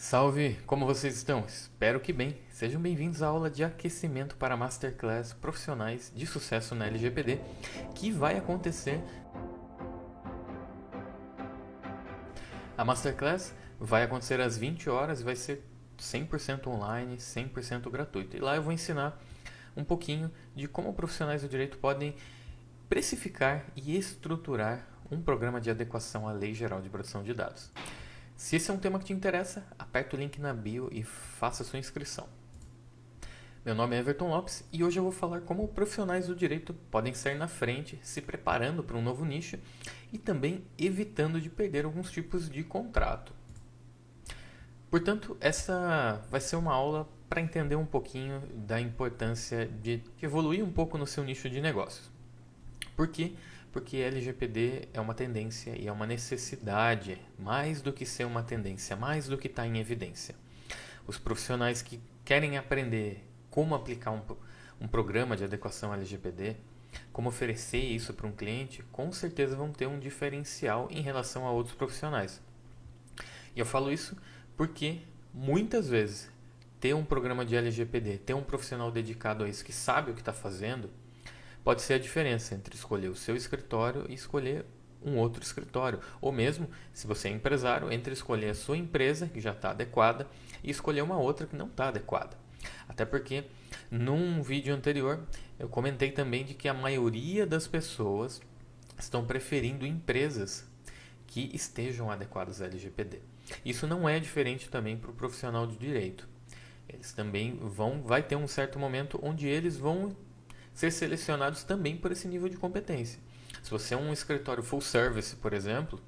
Salve, como vocês estão? Espero que bem. Sejam bem-vindos à aula de aquecimento para Masterclass Profissionais de Sucesso na LGPD, que vai acontecer. A Masterclass vai acontecer às 20 horas e vai ser 100% online, 100% gratuito. E lá eu vou ensinar um pouquinho de como profissionais do direito podem precificar e estruturar um programa de adequação à Lei Geral de Proteção de Dados. Se esse é um tema que te interessa, aperta o link na bio e faça sua inscrição. Meu nome é Everton Lopes e hoje eu vou falar como profissionais do direito podem sair na frente, se preparando para um novo nicho e também evitando de perder alguns tipos de contrato. Portanto, essa vai ser uma aula para entender um pouquinho da importância de evoluir um pouco no seu nicho de negócios. Por quê? Porque LGPD é uma tendência e é uma necessidade, mais do que ser uma tendência, mais do que estar em evidência. Os profissionais que querem aprender como aplicar um programa de adequação LGPD, como oferecer isso para um cliente, com certeza vão ter um diferencial em relação a outros profissionais. E eu falo isso porque muitas vezes ter um programa de LGPD, ter um profissional dedicado a isso que sabe o que está fazendo, pode ser a diferença entre escolher o seu escritório e escolher um outro escritório. Ou mesmo, se você é empresário, entre escolher a sua empresa, que já está adequada, e escolher uma outra que não está adequada. Até porque, num vídeo anterior, eu comentei também de que a maioria das pessoas estão preferindo empresas que estejam adequadas à LGPD. Isso não é diferente também para o profissional de direito. Eles também vai ter um certo momento onde eles vão ser selecionados também por esse nível de competência. Se você é um escritório full service, por exemplo,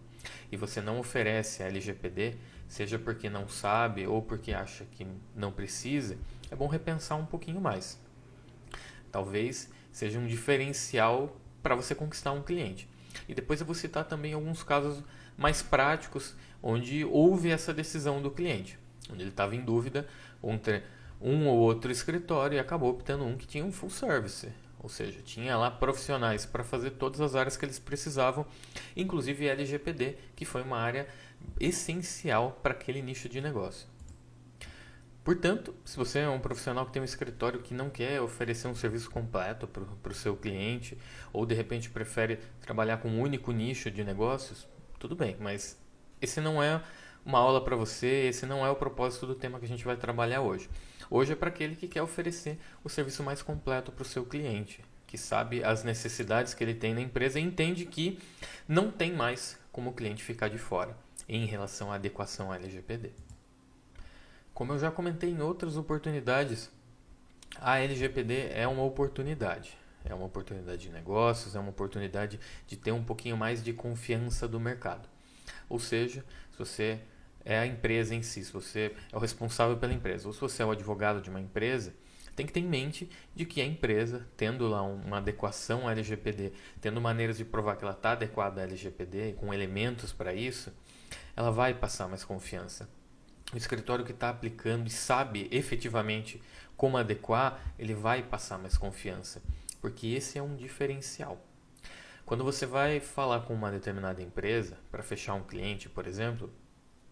e você não oferece a LGPD, seja porque não sabe ou porque acha que não precisa, é bom repensar um pouquinho mais. Talvez seja um diferencial para você conquistar um cliente. E depois eu vou citar também alguns casos mais práticos onde houve essa decisão do cliente, onde ele estava em dúvida entre um ou outro escritório e acabou optando um que tinha um full service, ou seja, tinha lá profissionais para fazer todas as áreas que eles precisavam, inclusive LGPD, que foi uma área essencial para aquele nicho de negócio. Portanto, se você é um profissional que tem um escritório que não quer oferecer um serviço completo para o seu cliente, ou de repente prefere trabalhar com um único nicho de negócios, tudo bem, mas esse não é uma aula para você, esse não é o propósito do tema que a gente vai trabalhar hoje. Hoje é para aquele que quer oferecer o serviço mais completo para o seu cliente, que sabe as necessidades que ele tem na empresa e entende que não tem mais como o cliente ficar de fora em relação à adequação à LGPD. Como eu já comentei em outras oportunidades, a LGPD é uma oportunidade. É uma oportunidade de negócios, é uma oportunidade de ter um pouquinho mais de confiança do mercado. Ou seja, se você é a empresa em si, se você é o responsável pela empresa, ou se você é o advogado de uma empresa, tem que ter em mente de que a empresa, tendo lá uma adequação à LGPD, tendo maneiras de provar que ela está adequada à LGPD, com elementos para isso, ela vai passar mais confiança. O escritório que está aplicando e sabe efetivamente como adequar, ele vai passar mais confiança, porque esse é um diferencial. Quando você vai falar com uma determinada empresa para fechar um cliente, por exemplo,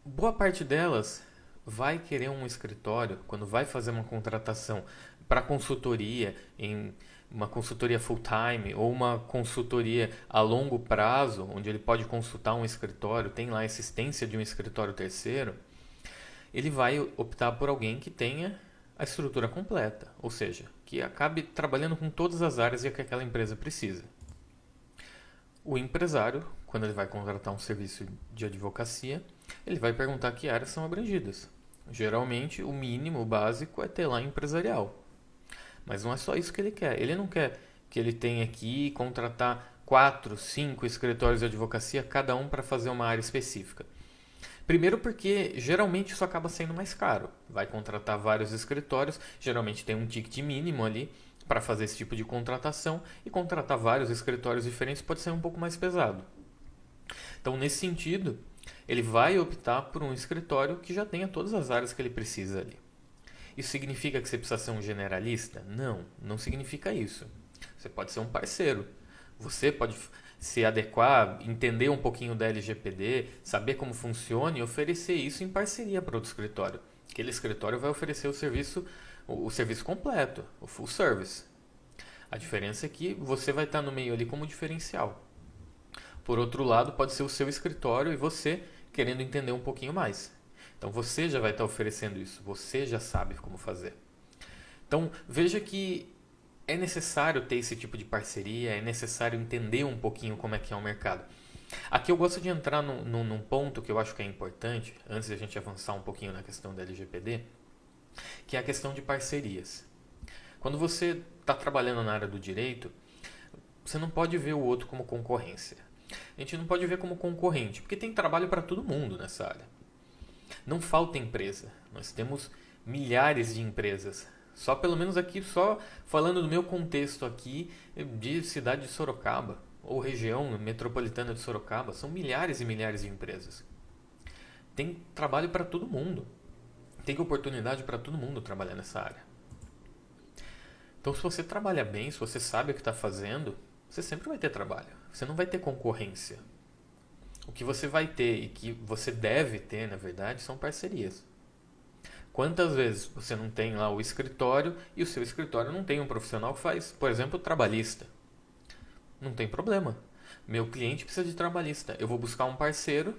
boa parte delas vai querer um escritório quando vai fazer uma contratação para consultoria, em uma consultoria full-time ou uma consultoria a longo prazo, onde ele pode consultar um escritório, tem lá a existência de um escritório terceiro, ele vai optar por alguém que tenha a estrutura completa, ou seja, que acabe trabalhando com todas as áreas que aquela empresa precisa. O empresário, quando ele vai contratar um serviço de advocacia, ele vai perguntar que áreas são abrangidas. Geralmente, o mínimo, o básico, é ter lá empresarial. Mas não é só isso que ele quer. Ele não quer que ele tenha que contratar 4, 5 escritórios de advocacia, cada um para fazer uma área específica. Primeiro porque geralmente isso acaba sendo mais caro. Vai contratar vários escritórios, geralmente tem um ticket mínimo ali para fazer esse tipo de contratação e contratar vários escritórios diferentes pode ser um pouco mais pesado. Então, nesse sentido, ele vai optar por um escritório que já tenha todas as áreas que ele precisa ali. Isso significa que você precisa ser um generalista? Não, não significa isso. Você pode ser um parceiro. Você pode se adequar, entender um pouquinho da LGPD, saber como funciona e oferecer isso em parceria para outro escritório. Aquele escritório vai oferecer o serviço completo, o full service. A diferença é que você vai estar no meio ali como diferencial. Por outro lado, pode ser o seu escritório e você querendo entender um pouquinho mais. Então você já vai estar oferecendo isso, você já sabe como fazer. Então veja que é necessário ter esse tipo de parceria, é necessário entender um pouquinho como é que é o mercado. Aqui eu gosto de entrar num ponto que eu acho que é importante, antes de a gente avançar um pouquinho na questão da LGPD, que é a questão de parcerias. Quando você está trabalhando na área do direito, você não pode ver o outro como concorrência. A gente não pode ver como concorrente, porque tem trabalho para todo mundo nessa área. Não falta empresa. Nós temos milhares de empresas. Só pelo menos aqui, só falando do meu contexto aqui, de cidade de Sorocaba, ou região metropolitana de Sorocaba, são milhares e milhares de empresas. Tem trabalho para todo mundo. Tem oportunidade para todo mundo trabalhar nessa área. Então, se você trabalha bem, se você sabe o que está fazendo, você sempre vai ter trabalho. Você não vai ter concorrência. O que você vai ter e que você deve ter, na verdade, são parcerias. Quantas vezes você não tem lá o escritório e o seu escritório não tem um profissional que faz, por exemplo, trabalhista? Não tem problema. Meu cliente precisa de trabalhista. Eu vou buscar um parceiro,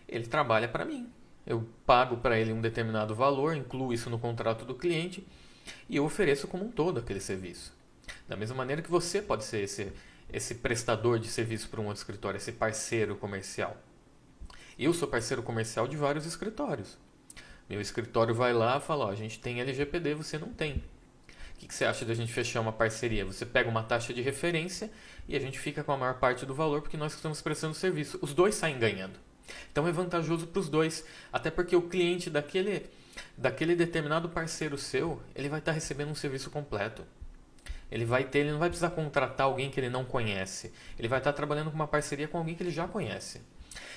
ele trabalha para mim. Eu pago para ele um determinado valor, incluo isso no contrato do cliente e eu ofereço como um todo aquele serviço. Da mesma maneira que você pode ser esse prestador de serviço para um outro escritório, esse parceiro comercial. Eu sou parceiro comercial de vários escritórios. Meu escritório vai lá e fala, ó, a gente tem LGPD, você não tem. O que você acha da gente fechar uma parceria? Você pega uma taxa de referência e a gente fica com a maior parte do valor porque nós estamos prestando serviço. Os dois saem ganhando. Então é vantajoso para os dois, até porque o cliente daquele determinado parceiro seu, ele vai estar recebendo um serviço completo. Ele não vai precisar contratar alguém que ele não conhece. Ele vai estar trabalhando com uma parceria com alguém que ele já conhece.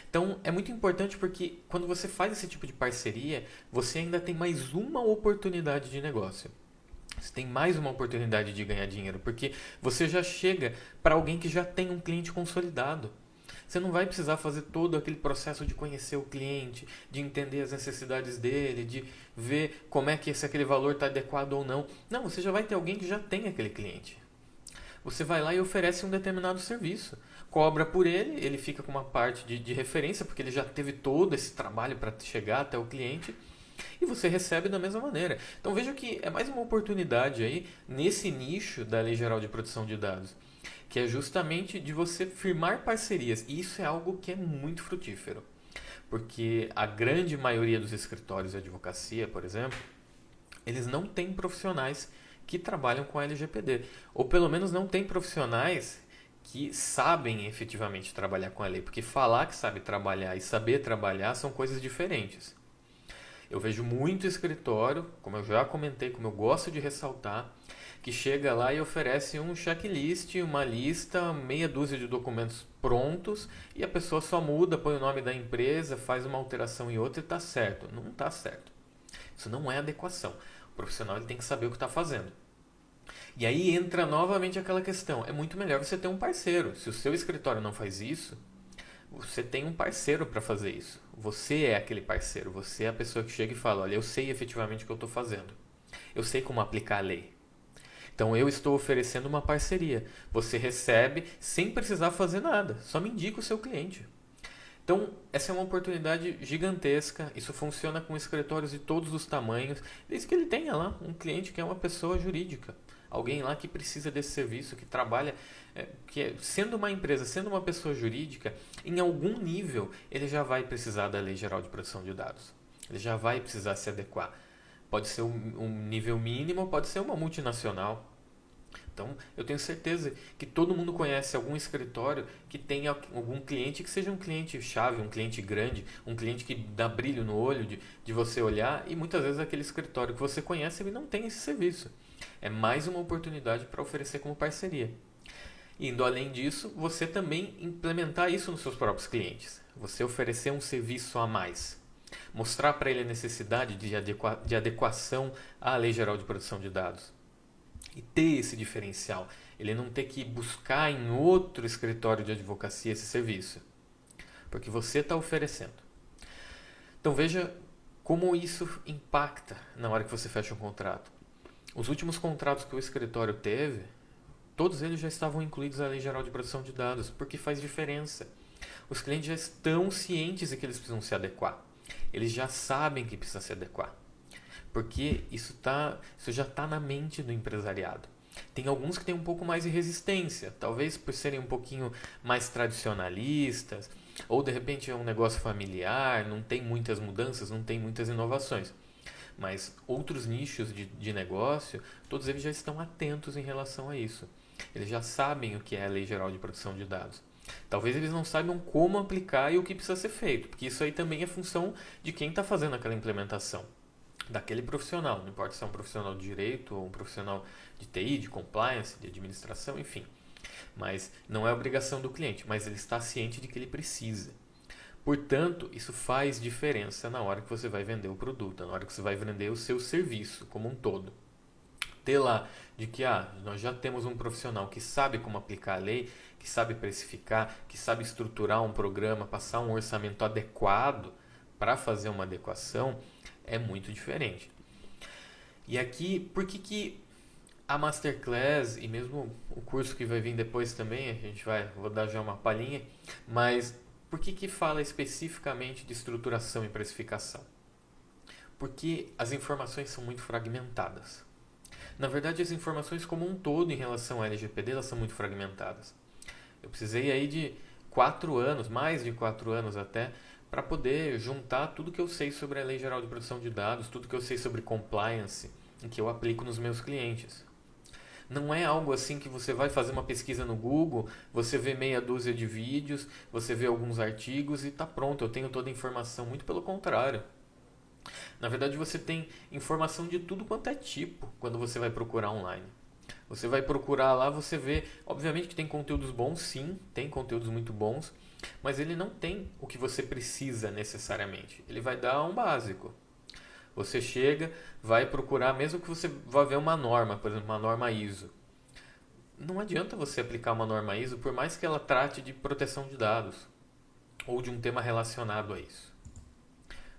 Então é muito importante porque quando você faz esse tipo de parceria, você ainda tem mais uma oportunidade de negócio. Você tem mais uma oportunidade de ganhar dinheiro, porque você já chega para alguém que já tem um cliente consolidado. Você não vai precisar fazer todo aquele processo de conhecer o cliente, de entender as necessidades dele, de ver como é que se aquele valor está adequado ou não. Não, você já vai ter alguém que já tem aquele cliente. Você vai lá e oferece um determinado serviço. Cobra por ele, ele fica com uma parte de referência, porque ele já teve todo esse trabalho para chegar até o cliente. E você recebe da mesma maneira. Então veja que é mais uma oportunidade aí nesse nicho da Lei Geral de Proteção de Dados, que é justamente de você firmar parcerias. E isso é algo que é muito frutífero. Porque a grande maioria dos escritórios de advocacia, por exemplo, eles não têm profissionais que trabalham com a LGPD. Ou pelo menos não têm profissionais que sabem efetivamente trabalhar com a lei. Porque falar que sabe trabalhar e saber trabalhar são coisas diferentes. Eu vejo muito escritório, como eu já comentei, como eu gosto de ressaltar, que chega lá e oferece um checklist, uma lista, meia dúzia de documentos prontos e a pessoa só muda, põe o nome da empresa, faz uma alteração e outra e está certo. Não está certo. Isso não é adequação. O profissional ele tem que saber o que está fazendo. E aí entra novamente aquela questão. É muito melhor você ter um parceiro. Se o seu escritório não faz isso, você tem um parceiro para fazer isso. Você é aquele parceiro. Você é a pessoa que chega e fala, olha, eu sei efetivamente o que eu estou fazendo. Eu sei como aplicar a lei. Então eu estou oferecendo uma parceria. Você recebe sem precisar fazer nada. Só me indica o seu cliente. Então essa é uma oportunidade gigantesca. Isso funciona com escritórios de todos os tamanhos. Desde que ele tenha lá um cliente que é uma pessoa jurídica. Alguém lá que precisa desse serviço, que trabalha, sendo uma empresa, sendo uma pessoa jurídica, em algum nível ele já vai precisar da Lei Geral de Proteção de Dados. Ele já vai precisar se adequar. Pode ser um nível mínimo, pode ser uma multinacional. Então, eu tenho certeza que todo mundo conhece algum escritório que tenha algum cliente que seja um cliente chave, um cliente grande, um cliente que dá brilho no olho de você olhar, e muitas vezes aquele escritório que você conhece ele não tem esse serviço. É mais uma oportunidade para oferecer como parceria. Indo além disso, você também implementar isso nos seus próprios clientes. Você oferecer um serviço a mais. Mostrar para ele a necessidade de adequação à Lei Geral de Proteção de Dados. e ter esse diferencial. Ele não ter que buscar em outro escritório de advocacia esse serviço, porque você está oferecendo. Então veja como isso impacta na hora que você fecha um contrato. Os últimos contratos que o escritório teve, todos eles já estavam incluídos na Lei Geral de Proteção de Dados, porque faz diferença. Os clientes já estão cientes de que eles precisam se adequar. Eles já sabem que precisa se adequar. Porque isso já está na mente do empresariado. Tem alguns que têm um pouco mais de resistência, talvez por serem um pouquinho mais tradicionalistas, ou de repente é um negócio familiar, não tem muitas mudanças, não tem muitas inovações. Mas outros nichos de negócio, todos eles já estão atentos em relação a isso. Eles já sabem o que é a Lei Geral de Proteção de Dados. Talvez eles não saibam como aplicar e o que precisa ser feito, porque isso aí também é função de quem está fazendo aquela implementação, daquele profissional, não importa se é um profissional de direito ou um profissional de TI, de compliance, de administração, enfim. Mas não é obrigação do cliente, mas ele está ciente de que ele precisa. Portanto, isso faz diferença na hora que você vai vender o produto, na hora que você vai vender o seu serviço como um todo. Ter lá de que nós já temos um profissional que sabe como aplicar a lei, que sabe precificar, que sabe estruturar um programa, passar um orçamento adequado para fazer uma adequação, é muito diferente. E aqui, por que a Masterclass e mesmo o curso que vai vir depois também, vou dar já uma palhinha, mas por que fala especificamente de estruturação e precificação? Porque as informações são muito fragmentadas. Na verdade, as informações como um todo em relação à LGPD, elas são muito fragmentadas. Eu precisei aí de 4 anos, mais de 4 anos até, para poder juntar tudo que eu sei sobre a Lei Geral de Proteção de Dados, tudo que eu sei sobre compliance, e que eu aplico nos meus clientes. Não é algo assim que você vai fazer uma pesquisa no Google, você vê meia dúzia de vídeos, você vê alguns artigos e está pronto, eu tenho toda a informação. Muito pelo contrário. Na verdade, você tem informação de tudo quanto é tipo quando você vai procurar online. Você vai procurar lá, você vê, obviamente que tem conteúdos bons, sim, tem conteúdos muito bons, mas ele não tem o que você precisa necessariamente. Ele vai dar um básico. Você chega, vai procurar, mesmo que você vá ver uma norma, por exemplo, uma norma ISO. Não adianta você aplicar uma norma ISO, por mais que ela trate de proteção de dados ou de um tema relacionado a isso.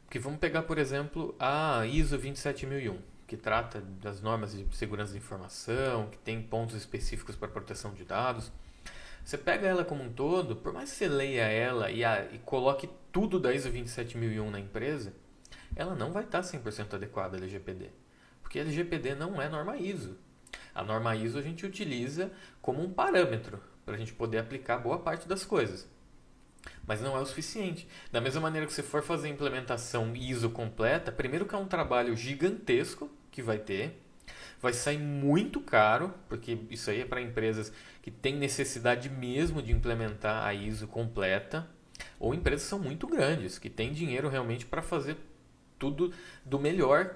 Porque vamos pegar, por exemplo, a ISO 27001, que trata das normas de segurança de informação, que tem pontos específicos para proteção de dados. Você pega ela como um todo, por mais que você leia ela e coloque tudo da ISO 27001 na empresa, ela não vai estar 100% adequada à LGPD. Porque a LGPD não é norma ISO. A norma ISO a gente utiliza como um parâmetro para a gente poder aplicar boa parte das coisas. Mas não é o suficiente. Da mesma maneira que você for fazer a implementação ISO completa, primeiro que é um trabalho gigantesco que vai sair muito caro, porque isso aí é para empresas que têm necessidade mesmo de implementar a ISO completa, ou empresas que são muito grandes, que têm dinheiro realmente para fazer tudo do melhor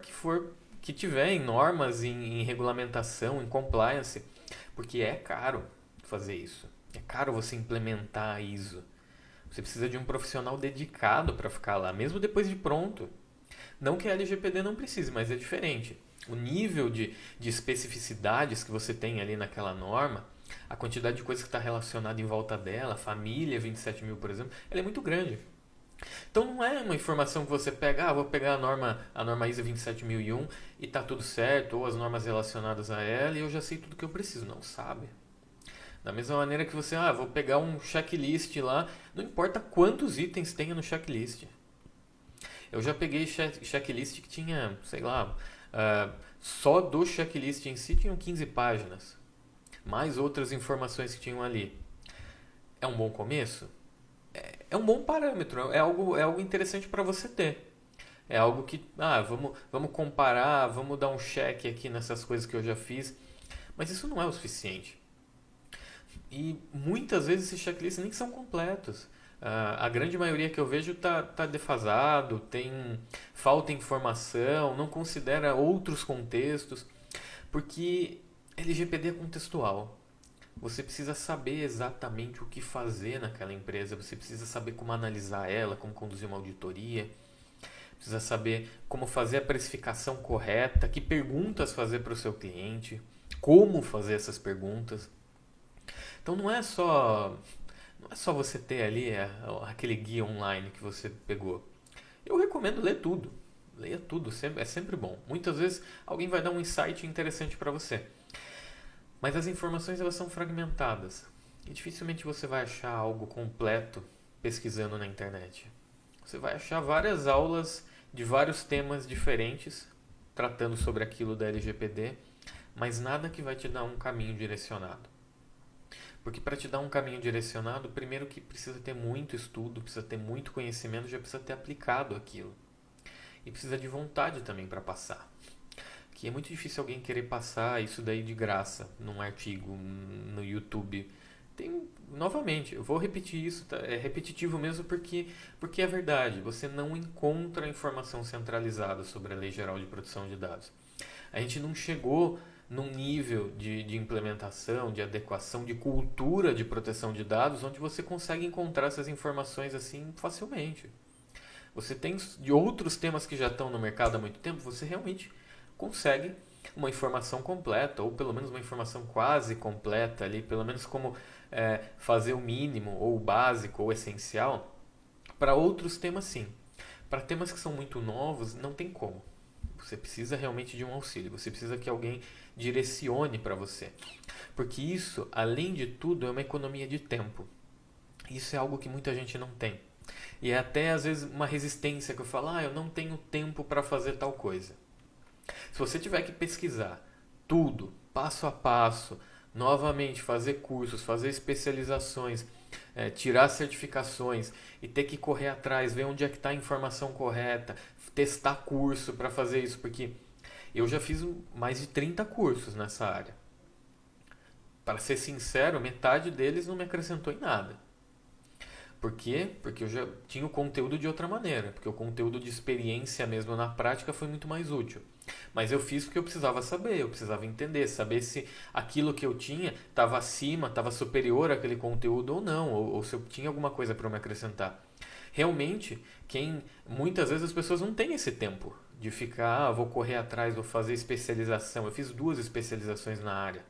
que tiver em normas, em regulamentação, em compliance, porque é caro fazer isso. É caro você implementar a ISO. Você precisa de um profissional dedicado para ficar lá, mesmo depois de pronto. Não que a LGPD não precise, mas é diferente. O nível de especificidades que você tem ali naquela norma, a quantidade de coisas que está relacionada em volta dela, a família 27.000, por exemplo, ela é muito grande. Então não é uma informação que você pega, vou pegar a norma ISO 27001 e está tudo certo, ou as normas relacionadas a ela e eu já sei tudo que eu preciso. Não sabe. Da mesma maneira que você, vou pegar um checklist lá, não importa quantos itens tenha no checklist. Eu já peguei checklist que tinha, sei lá, só do checklist em si tinham 15 páginas, mais outras informações que tinham ali. É um bom começo? É um bom parâmetro, é algo interessante para você ter. É algo que, vamos comparar, vamos dar um check aqui nessas coisas que eu já fiz, mas isso não é o suficiente. E muitas vezes esses checklists nem são completos. A grande maioria que eu vejo tá defasado, falta informação, não considera outros contextos, porque LGPD é contextual. Você precisa saber exatamente o que fazer naquela empresa, você precisa saber como analisar ela, como conduzir uma auditoria, precisa saber como fazer a precificação correta, que perguntas fazer para o seu cliente, como fazer essas perguntas. Então não é só você ter ali aquele guia online que você pegou. Eu recomendo ler tudo. Leia tudo, é sempre bom. Muitas vezes alguém vai dar um insight interessante para você. Mas as informações elas são fragmentadas. E dificilmente você vai achar algo completo pesquisando na internet. Você vai achar várias aulas de vários temas diferentes tratando sobre aquilo da LGPD, mas nada que vai te dar um caminho direcionado. Porque para te dar um caminho direcionado, primeiro que precisa ter muito estudo, precisa ter muito conhecimento, já precisa ter aplicado aquilo. E precisa de vontade também para passar. Que é muito difícil alguém querer passar isso daí de graça num artigo no YouTube. Novamente, eu vou repetir isso, tá? É repetitivo mesmo porque é verdade. Você não encontra informação centralizada sobre a Lei Geral de Proteção de Dados. A gente não chegou num nível de implementação, de adequação, de cultura de proteção de dados, onde você consegue encontrar essas informações assim facilmente. Você tem de outros temas que já estão no mercado há muito tempo, você realmente consegue uma informação completa, ou pelo menos uma informação quase completa ali, pelo menos como fazer o mínimo, ou o básico, ou o essencial. Para outros temas, sim. Para temas que são muito novos, não tem como. Você precisa realmente de um auxílio, você precisa que alguém direcione para você. Porque isso, além de tudo, é uma economia de tempo. Isso é algo que muita gente não tem. E é até às vezes uma resistência que eu falo, eu não tenho tempo para fazer tal coisa. Se você tiver que pesquisar tudo, passo a passo, novamente fazer cursos, fazer especializações, tirar certificações e ter que correr atrás, ver onde é que está a informação correta, testar curso para fazer isso, porque eu já fiz mais de 30 cursos nessa área. Para ser sincero, metade deles não me acrescentou em nada. Por quê? Porque eu já tinha o conteúdo de outra maneira, porque o conteúdo de experiência mesmo na prática foi muito mais útil. Mas eu fiz porque eu precisava saber, eu precisava entender, saber se aquilo que eu tinha estava acima, estava superior àquele conteúdo ou não, ou se eu tinha alguma coisa para me acrescentar. Realmente, muitas vezes as pessoas não têm esse tempo de ficar, vou correr atrás, vou fazer especialização. Eu fiz 2 especializações na área,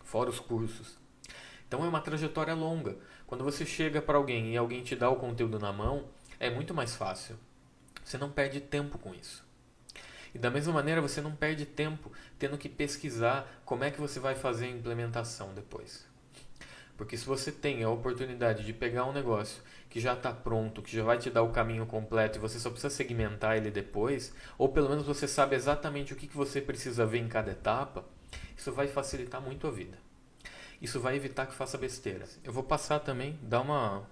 fora os cursos. Então é uma trajetória longa. Quando você chega para alguém e alguém te dá o conteúdo na mão, é muito mais fácil. Você não perde tempo com isso. E da mesma maneira você não perde tempo tendo que pesquisar como é que você vai fazer a implementação depois. Porque se você tem a oportunidade de pegar um negócio que já está pronto, que já vai te dar o caminho completo e você só precisa segmentar ele depois, ou pelo menos você sabe exatamente o que você precisa ver em cada etapa, isso vai facilitar muito a vida. Isso vai evitar que faça besteira. Eu vou passar também, dar uma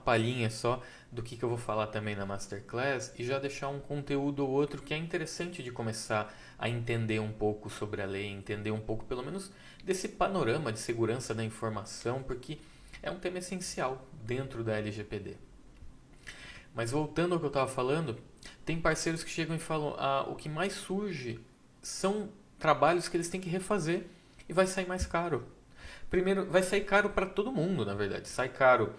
palhinha só do que eu vou falar também na Masterclass e já deixar um conteúdo ou outro que é interessante de começar a entender um pouco sobre a lei, entender um pouco pelo menos desse panorama de segurança da informação, porque é um tema essencial dentro da LGPD. Mas voltando ao que eu estava falando, tem parceiros que chegam e falam o que mais surge são trabalhos que eles têm que refazer e vai sair mais caro. Primeiro, vai sair caro para todo mundo, na verdade. Sai caro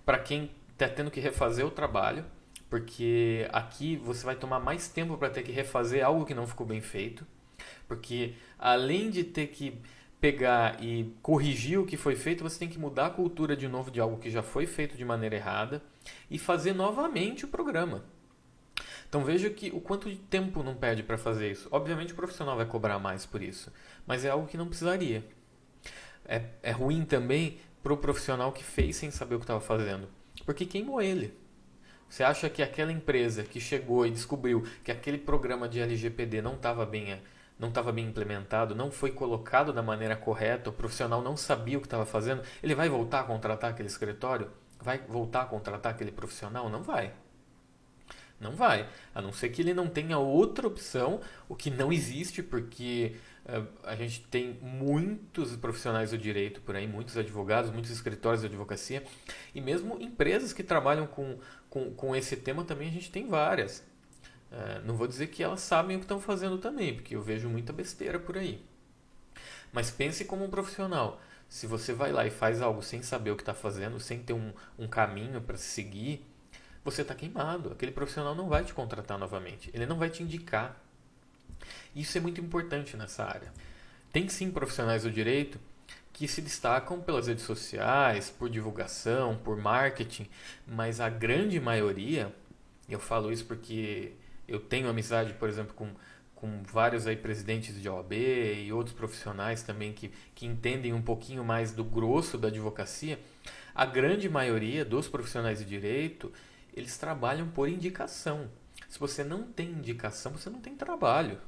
para quem está tendo que refazer o trabalho, porque aqui você vai tomar mais tempo para ter que refazer algo que não ficou bem feito. Porque além de ter que pegar e corrigir o que foi feito, você tem que mudar a cultura de novo de algo que já foi feito de maneira errada e fazer novamente o programa. Então veja que o quanto de tempo não perde para fazer isso. Obviamente o profissional vai cobrar mais por isso, mas é algo que não precisaria. É ruim também para o profissional que fez sem saber o que estava fazendo, porque queimou ele. Você acha que aquela empresa que chegou e descobriu que aquele programa de LGPD não estava bem implementado, não foi colocado da maneira correta, o profissional não sabia o que estava fazendo, ele vai voltar a contratar aquele escritório? Vai voltar a contratar aquele profissional? Não vai. Não vai, a não ser que ele não tenha outra opção, o que não existe, porque a gente tem muitos profissionais do direito por aí, muitos advogados, muitos escritórios de advocacia, e mesmo empresas que trabalham com esse tema também a gente tem várias. Não vou dizer que elas sabem o que estão fazendo também, porque eu vejo muita besteira por aí. Mas pense como um profissional. Se você vai lá e faz algo sem saber o que está fazendo, sem ter um caminho para seguir, você está queimado. Aquele profissional não vai te contratar novamente. Ele não vai te indicar. Isso é muito importante nessa área. Tem sim profissionais do direito que se destacam pelas redes sociais, por divulgação, por marketing, mas a grande maioria, eu falo isso porque eu tenho amizade, por exemplo, com vários aí presidentes de OAB e outros profissionais também que entendem um pouquinho mais do grosso da advocacia. A grande maioria dos profissionais de direito, eles trabalham por indicação. Se você não tem indicação, você não tem trabalho.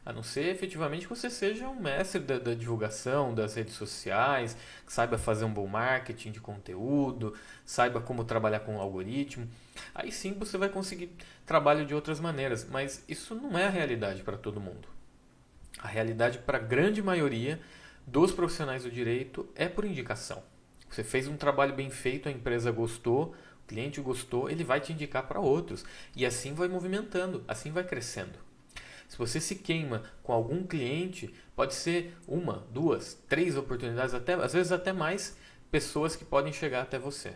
A não ser efetivamente que você seja um mestre da divulgação, das redes sociais, que saiba fazer um bom marketing de conteúdo, saiba como trabalhar com o algoritmo. Aí sim você vai conseguir trabalho de outras maneiras, mas isso não é a realidade para todo mundo. A realidade para a grande maioria dos profissionais do direito é por indicação. Você fez um trabalho bem feito, a empresa gostou, o cliente gostou, ele vai te indicar para outros. E assim vai movimentando, assim vai crescendo. Se você se queima com algum cliente, pode ser uma, duas, três oportunidades, até, às vezes até mais pessoas que podem chegar até você.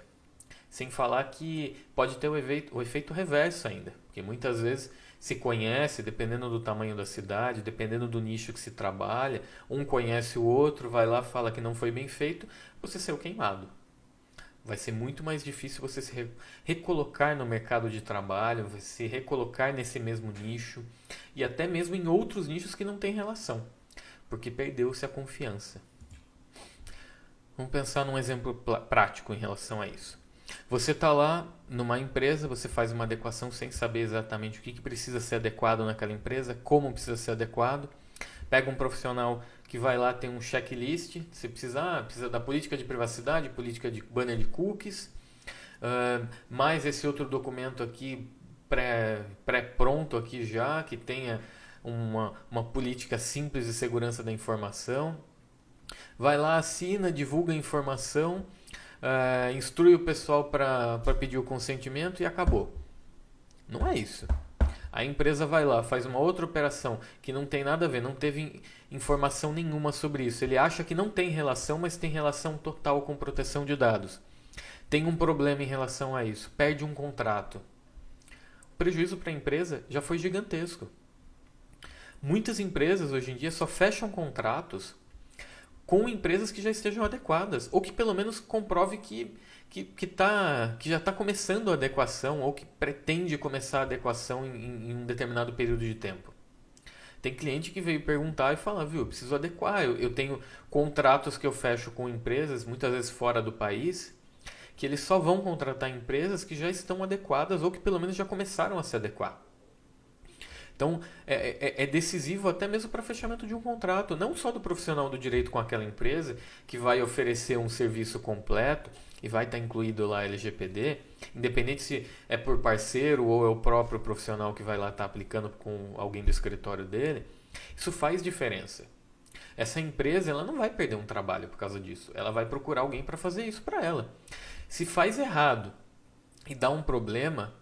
Sem falar que pode ter o efeito reverso ainda, porque muitas vezes se conhece, dependendo do tamanho da cidade, dependendo do nicho que se trabalha, um conhece o outro, vai lá, fala que não foi bem feito, você saiu queimado. Vai ser muito mais difícil você se recolocar no mercado de trabalho, se recolocar nesse mesmo nicho e até mesmo em outros nichos que não têm relação, porque perdeu-se a confiança. Vamos pensar num exemplo prático em relação a isso. Você está lá numa empresa, você faz uma adequação sem saber exatamente o que precisa ser adequado naquela empresa, como precisa ser adequado. Pega um profissional que vai lá, tem um checklist, você precisa da política de privacidade, política de banner de cookies, mais esse outro documento aqui pré-pronto aqui já, que tenha uma política simples de segurança da informação. Vai lá, assina, divulga a informação, instrui o pessoal para pedir o consentimento e acabou. Não é isso. A empresa vai lá, faz uma outra operação que não tem nada a ver, não teve informação nenhuma sobre isso. Ele acha que não tem relação, mas tem relação total com proteção de dados. Tem um problema em relação a isso, perde um contrato. O prejuízo para a empresa já foi gigantesco. Muitas empresas hoje em dia só fecham contratos com empresas que já estejam adequadas, ou que pelo menos comprove que já está começando a adequação, ou que pretende começar a adequação em um determinado período de tempo. Tem cliente que veio perguntar e fala, viu, eu preciso adequar, eu tenho contratos que eu fecho com empresas, muitas vezes fora do país, que eles só vão contratar empresas que já estão adequadas ou que pelo menos já começaram a se adequar. Então, é decisivo até mesmo para fechamento de um contrato, não só do profissional do direito com aquela empresa, que vai oferecer um serviço completo e vai estar incluído lá LGPD, independente se é por parceiro ou é o próprio profissional que vai lá estar aplicando com alguém do escritório dele, isso faz diferença. Essa empresa ela não vai perder um trabalho por causa disso, ela vai procurar alguém para fazer isso para ela. Se faz errado e dá um problema,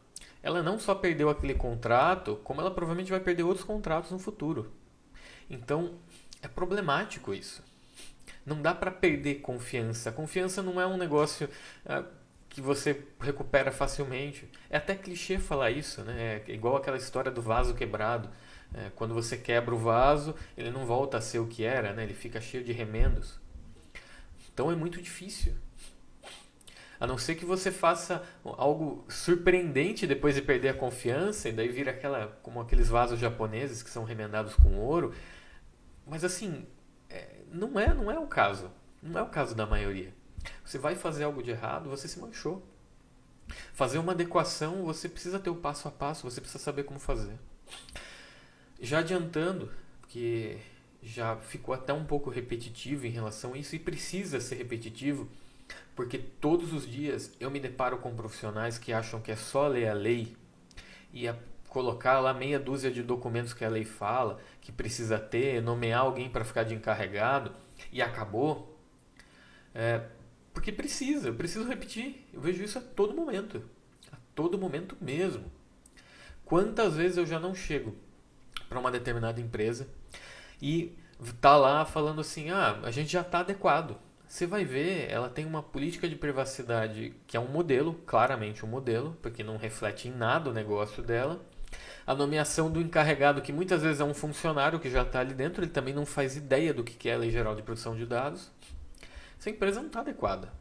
ela não só perdeu aquele contrato, como ela provavelmente vai perder outros contratos no futuro. Então, é problemático isso. Não dá para perder confiança. A confiança não é um negócio que você recupera facilmente. É até clichê falar isso, né? É igual aquela história do vaso quebrado. Quando você quebra o vaso, ele não volta a ser o que era, né? Ele fica cheio de remendos. Então é muito difícil. A não ser que você faça algo surpreendente depois de perder a confiança e daí vira como aqueles vasos japoneses que são remendados com ouro. Mas assim, não é o caso. Não é o caso da maioria. Você vai fazer algo de errado, você se manchou. Fazer uma adequação, você precisa ter o passo a passo, você precisa saber como fazer. Já adiantando, que já ficou até um pouco repetitivo em relação a isso e precisa ser repetitivo, porque todos os dias eu me deparo com profissionais que acham que é só ler a lei e colocar lá meia dúzia de documentos que a lei fala, que precisa ter, nomear alguém para ficar de encarregado e acabou. Porque eu preciso repetir. Eu vejo isso a todo momento mesmo. Quantas vezes eu já não chego para uma determinada empresa e tá lá falando assim, a gente já está adequado. Você vai ver, ela tem uma política de privacidade que é um modelo, claramente um modelo, porque não reflete em nada o negócio dela. A nomeação do encarregado, que muitas vezes é um funcionário que já está ali dentro, ele também não faz ideia do que é a Lei Geral de Proteção de Dados. Essa empresa não está adequada.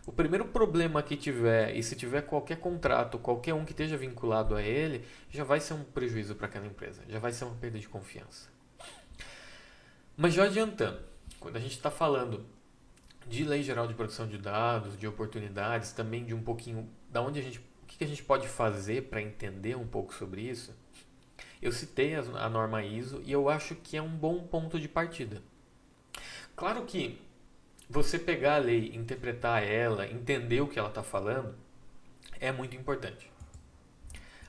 O primeiro problema que tiver, e se tiver qualquer contrato, qualquer um que esteja vinculado a ele, já vai ser um prejuízo para aquela empresa, já vai ser uma perda de confiança. Mas já adiantando, quando a gente está falando de Lei Geral de Proteção de Dados, de oportunidades, também de um pouquinho da onde o que a gente pode fazer para entender um pouco sobre isso, eu citei a norma ISO e eu acho que é um bom ponto de partida. Claro que você pegar a lei, interpretar ela, entender o que ela está falando, é muito importante.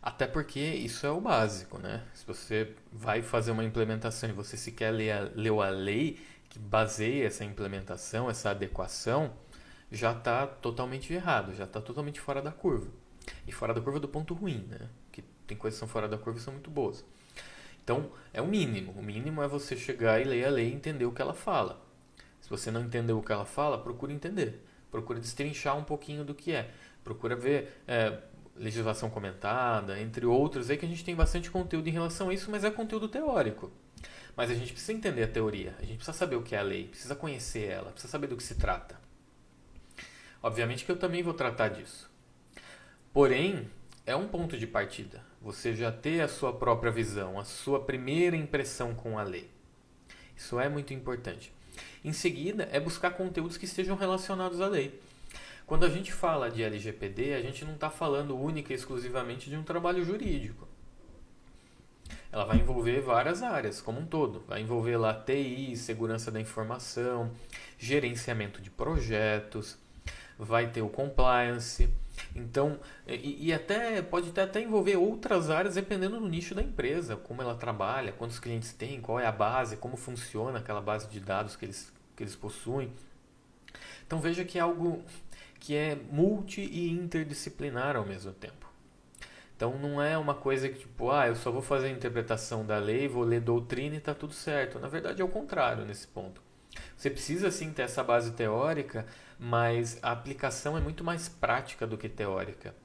Até porque isso é o básico, né? Se você vai fazer uma implementação e você sequer leu a lei que baseia essa implementação, essa adequação, já está totalmente errado, já está totalmente fora da curva. E fora da curva do ponto ruim, né? Que tem coisas que são fora da curva e são muito boas. Então, é o mínimo. O mínimo é você chegar e ler a lei e entender o que ela fala. Se você não entendeu o que ela fala, procure entender. Procure destrinchar um pouquinho do que é. Procura ver legislação comentada, entre outros, aí que a gente tem bastante conteúdo em relação a isso, mas é conteúdo teórico. Mas a gente precisa entender a teoria, a gente precisa saber o que é a lei, precisa conhecer ela, precisa saber do que se trata. Obviamente que eu também vou tratar disso. Porém, é um ponto de partida. Você já ter a sua própria visão, a sua primeira impressão com a lei. Isso é muito importante. Em seguida, é buscar conteúdos que estejam relacionados à lei. Quando a gente fala de LGPD, a gente não está falando única e exclusivamente de um trabalho jurídico. Ela vai envolver várias áreas, como um todo. Vai envolver lá TI, segurança da informação, gerenciamento de projetos, vai ter o compliance. Então, e até pode até envolver outras áreas dependendo do nicho da empresa, como ela trabalha, quantos clientes tem, qual é a base, como funciona aquela base de dados que eles possuem. Então veja que é algo que é multi e interdisciplinar ao mesmo tempo. Então não é uma coisa que tipo, eu só vou fazer a interpretação da lei, vou ler doutrina e está tudo certo. Na verdade é o contrário nesse ponto. Você precisa sim ter essa base teórica, mas a aplicação é muito mais prática do que teórica.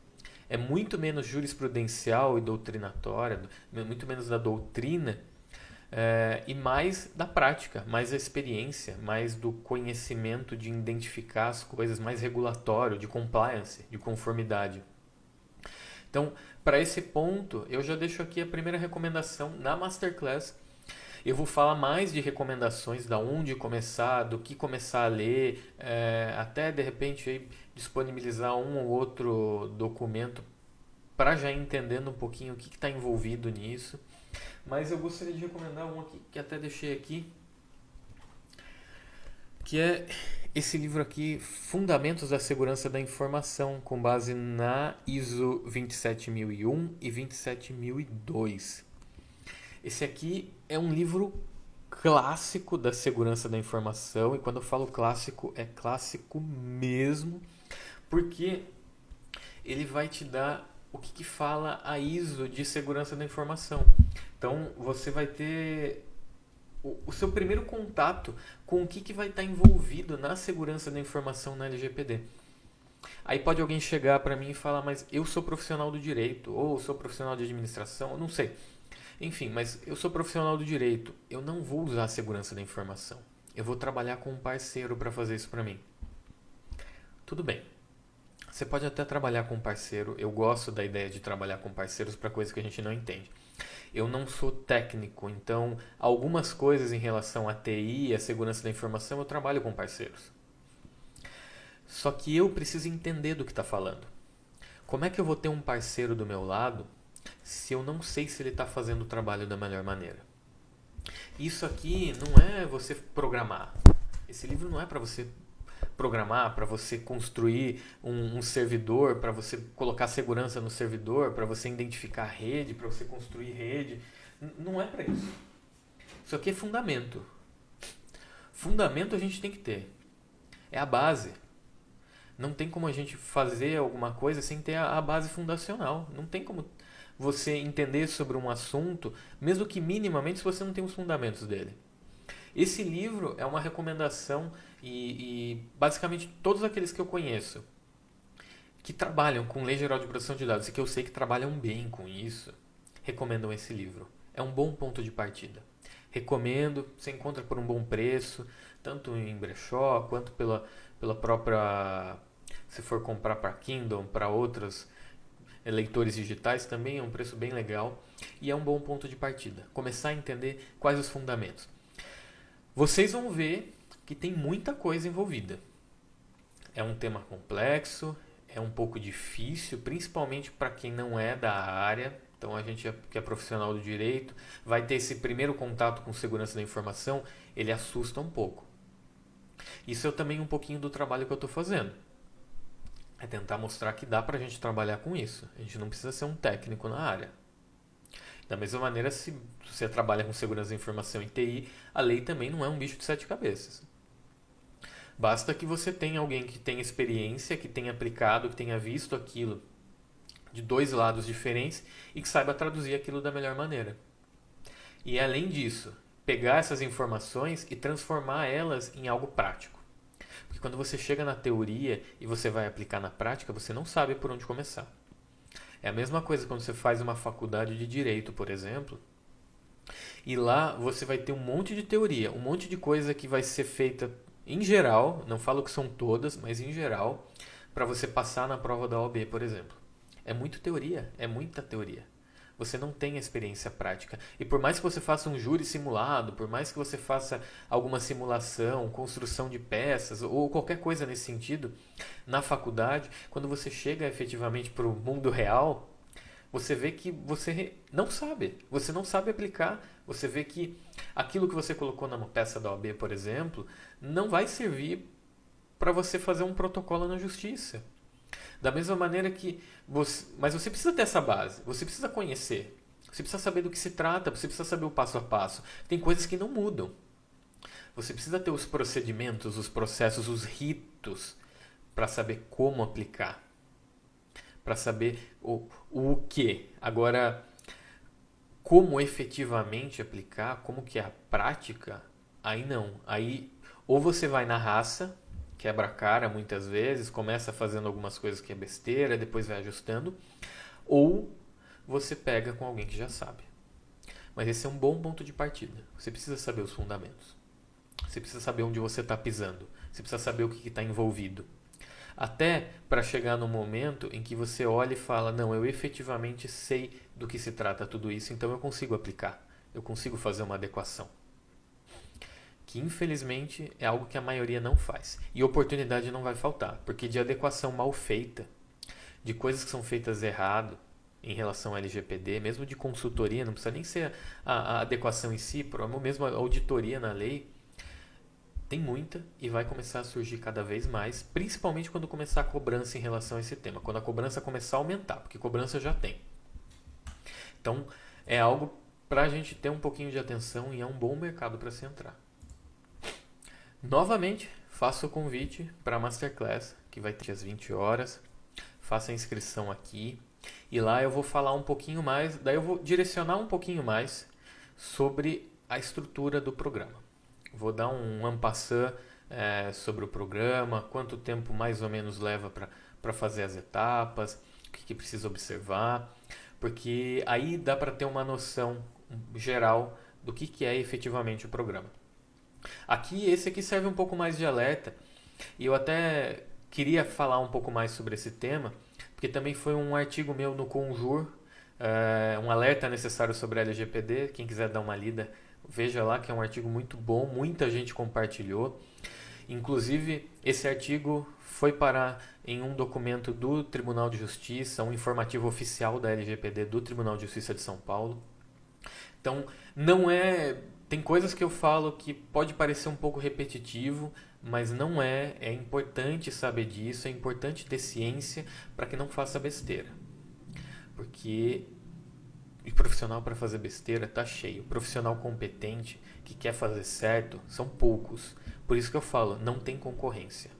É muito menos jurisprudencial e doutrinatória, muito menos da doutrina, e mais da prática, mais da experiência, mais do conhecimento de identificar as coisas, mais regulatório, de compliance, de conformidade. Então, para esse ponto, eu já deixo aqui a primeira recomendação na Masterclass. Eu vou falar mais de recomendações, da onde começar, do que começar a ler, até de repente aí, disponibilizar um ou outro documento para já entendendo um pouquinho o que está envolvido nisso. Mas eu gostaria de recomendar um aqui, que até deixei aqui, que é esse livro aqui, Fundamentos da Segurança da Informação, com base na ISO 27001 e 27002. Esse aqui é um livro clássico da segurança da informação, e quando eu falo clássico, é clássico mesmo, porque ele vai te dar o que fala a ISO de segurança da informação. Então, você vai ter o seu primeiro contato com o que vai estar envolvido na segurança da informação na LGPD. Aí pode alguém chegar para mim e falar, mas eu sou profissional do direito, ou sou profissional de administração, eu não sei. Enfim, mas eu sou profissional do direito, eu não vou usar a segurança da informação. Eu vou trabalhar com um parceiro para fazer isso para mim. Tudo bem. Você pode até trabalhar com um parceiro. Eu gosto da ideia de trabalhar com parceiros para coisas que a gente não entende. Eu não sou técnico, então algumas coisas em relação à TI e à segurança da informação eu trabalho com parceiros. Só que eu preciso entender do que está falando. Como é que eu vou ter um parceiro do meu lado se eu não sei se ele está fazendo o trabalho da melhor maneira? Isso aqui não é você programar. Esse livro não é para você programar, para você construir um servidor, para você colocar segurança no servidor, para você identificar rede, para você construir rede. Não é para isso. Isso aqui é fundamento. Fundamento a gente tem que ter. É a base. Não tem como a gente fazer alguma coisa sem ter a base fundacional. Não tem como você entender sobre um assunto, mesmo que minimamente, se você não tem os fundamentos dele. Esse livro é uma recomendação e basicamente todos aqueles que eu conheço que trabalham com Lei Geral de Proteção de Dados e que eu sei que trabalham bem com isso, recomendam esse livro. É um bom ponto de partida. Recomendo, você encontra por um bom preço, tanto em brechó quanto pela própria. Se for comprar para Kindle, para outros leitores digitais, também é um preço bem legal e é um bom ponto de partida. Começar a entender quais os fundamentos. Vocês vão ver que tem muita coisa envolvida. É um tema complexo, é um pouco difícil, principalmente para quem não é da área. Então a gente que é profissional do direito vai ter esse primeiro contato com segurança da informação, ele assusta um pouco. Isso é também um pouquinho do trabalho que eu estou fazendo. É tentar mostrar que dá para a gente trabalhar com isso. A gente não precisa ser um técnico na área. Da mesma maneira, se você trabalha com segurança da informação e TI, a lei também não é um bicho de sete cabeças. Basta que você tenha alguém que tenha experiência, que tenha aplicado, que tenha visto aquilo de dois lados diferentes e que saiba traduzir aquilo da melhor maneira. E além disso, pegar essas informações e transformar elas em algo prático. Porque quando você chega na teoria e você vai aplicar na prática, você não sabe por onde começar. É a mesma coisa quando você faz uma faculdade de direito, por exemplo, e lá você vai ter um monte de teoria, um monte de coisa que vai ser feita em geral, não falo que são todas, mas em geral, para você passar na prova da OAB, por exemplo. É muito teoria, é muita teoria. Você não tem a experiência prática. E por mais que você faça um júri simulado, por mais que você faça alguma simulação, construção de peças ou qualquer coisa nesse sentido, na faculdade, quando você chega efetivamente para o mundo real, você vê que você não sabe. Você não sabe aplicar. Você vê que aquilo que você colocou numa peça da OAB, por exemplo, não vai servir para você fazer um protocolo na justiça. Da mesma maneira que mas você precisa ter essa base, você precisa conhecer, você precisa saber do que se trata, você precisa saber o passo a passo. Tem coisas que não mudam. Você precisa ter os procedimentos, os processos, os ritos para saber como aplicar, para saber o que. Agora, como efetivamente aplicar, como que é a prática, aí não. Aí ou você vai na raça, quebra a cara muitas vezes, começa fazendo algumas coisas que é besteira, depois vai ajustando, ou você pega com alguém que já sabe. Mas esse é um bom ponto de partida. Você precisa saber os fundamentos. Você precisa saber onde você está pisando. Você precisa saber o que está envolvido. Até para chegar no momento em que você olha e fala, não, eu efetivamente sei do que se trata tudo isso, então eu consigo aplicar. Eu consigo fazer uma adequação. Que infelizmente é algo que a maioria não faz. E oportunidade não vai faltar, porque de adequação mal feita, de coisas que são feitas errado em relação ao LGPD, mesmo de consultoria, não precisa nem ser a adequação em si, mesmo a auditoria na lei, tem muita e vai começar a surgir cada vez mais, principalmente quando começar a cobrança em relação a esse tema, quando a cobrança começar a aumentar, porque cobrança já tem. Então, é algo para a gente ter um pouquinho de atenção e é um bom mercado para se entrar. Novamente, faço o convite para a Masterclass, que vai ter às 20 horas. Faça a inscrição aqui. E lá eu vou falar um pouquinho mais, daí eu vou direcionar um pouquinho mais sobre a estrutura do programa. Vou dar um en passant sobre o programa, quanto tempo mais ou menos leva para fazer as etapas, o que precisa observar, porque aí dá para ter uma noção geral do que é efetivamente o programa. Esse aqui serve um pouco mais de alerta e eu até queria falar um pouco mais sobre esse tema, porque também foi um artigo meu no Conjur, um alerta necessário sobre a LGPD. Quem quiser dar uma lida, veja lá que é um artigo muito bom, muita gente compartilhou. Inclusive, esse artigo foi parar em um documento do Tribunal de Justiça, um informativo oficial da LGPD do Tribunal de Justiça de São Paulo. Então, não é... Tem coisas que eu falo que pode parecer um pouco repetitivo, mas não é. É importante saber disso, é importante ter ciência para que não faça besteira. Porque o profissional para fazer besteira tá cheio. O profissional competente que quer fazer certo são poucos. Por isso que eu falo, não tem concorrência.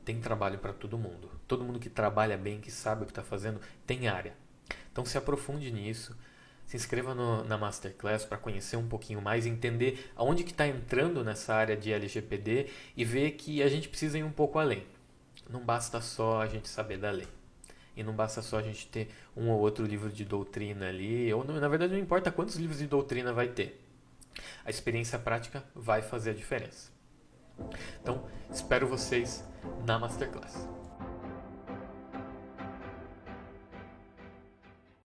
Tem trabalho para todo mundo. Todo mundo que trabalha bem, que sabe o que está fazendo, tem área. Então se aprofunde nisso. Se inscreva na Masterclass para conhecer um pouquinho mais, entender aonde que está entrando nessa área de LGPD e ver que a gente precisa ir um pouco além. Não basta só a gente saber da lei. E não basta só a gente ter um ou outro livro de doutrina ali, ou na verdade não importa quantos livros de doutrina vai ter. A experiência prática vai fazer a diferença. Então, espero vocês na Masterclass.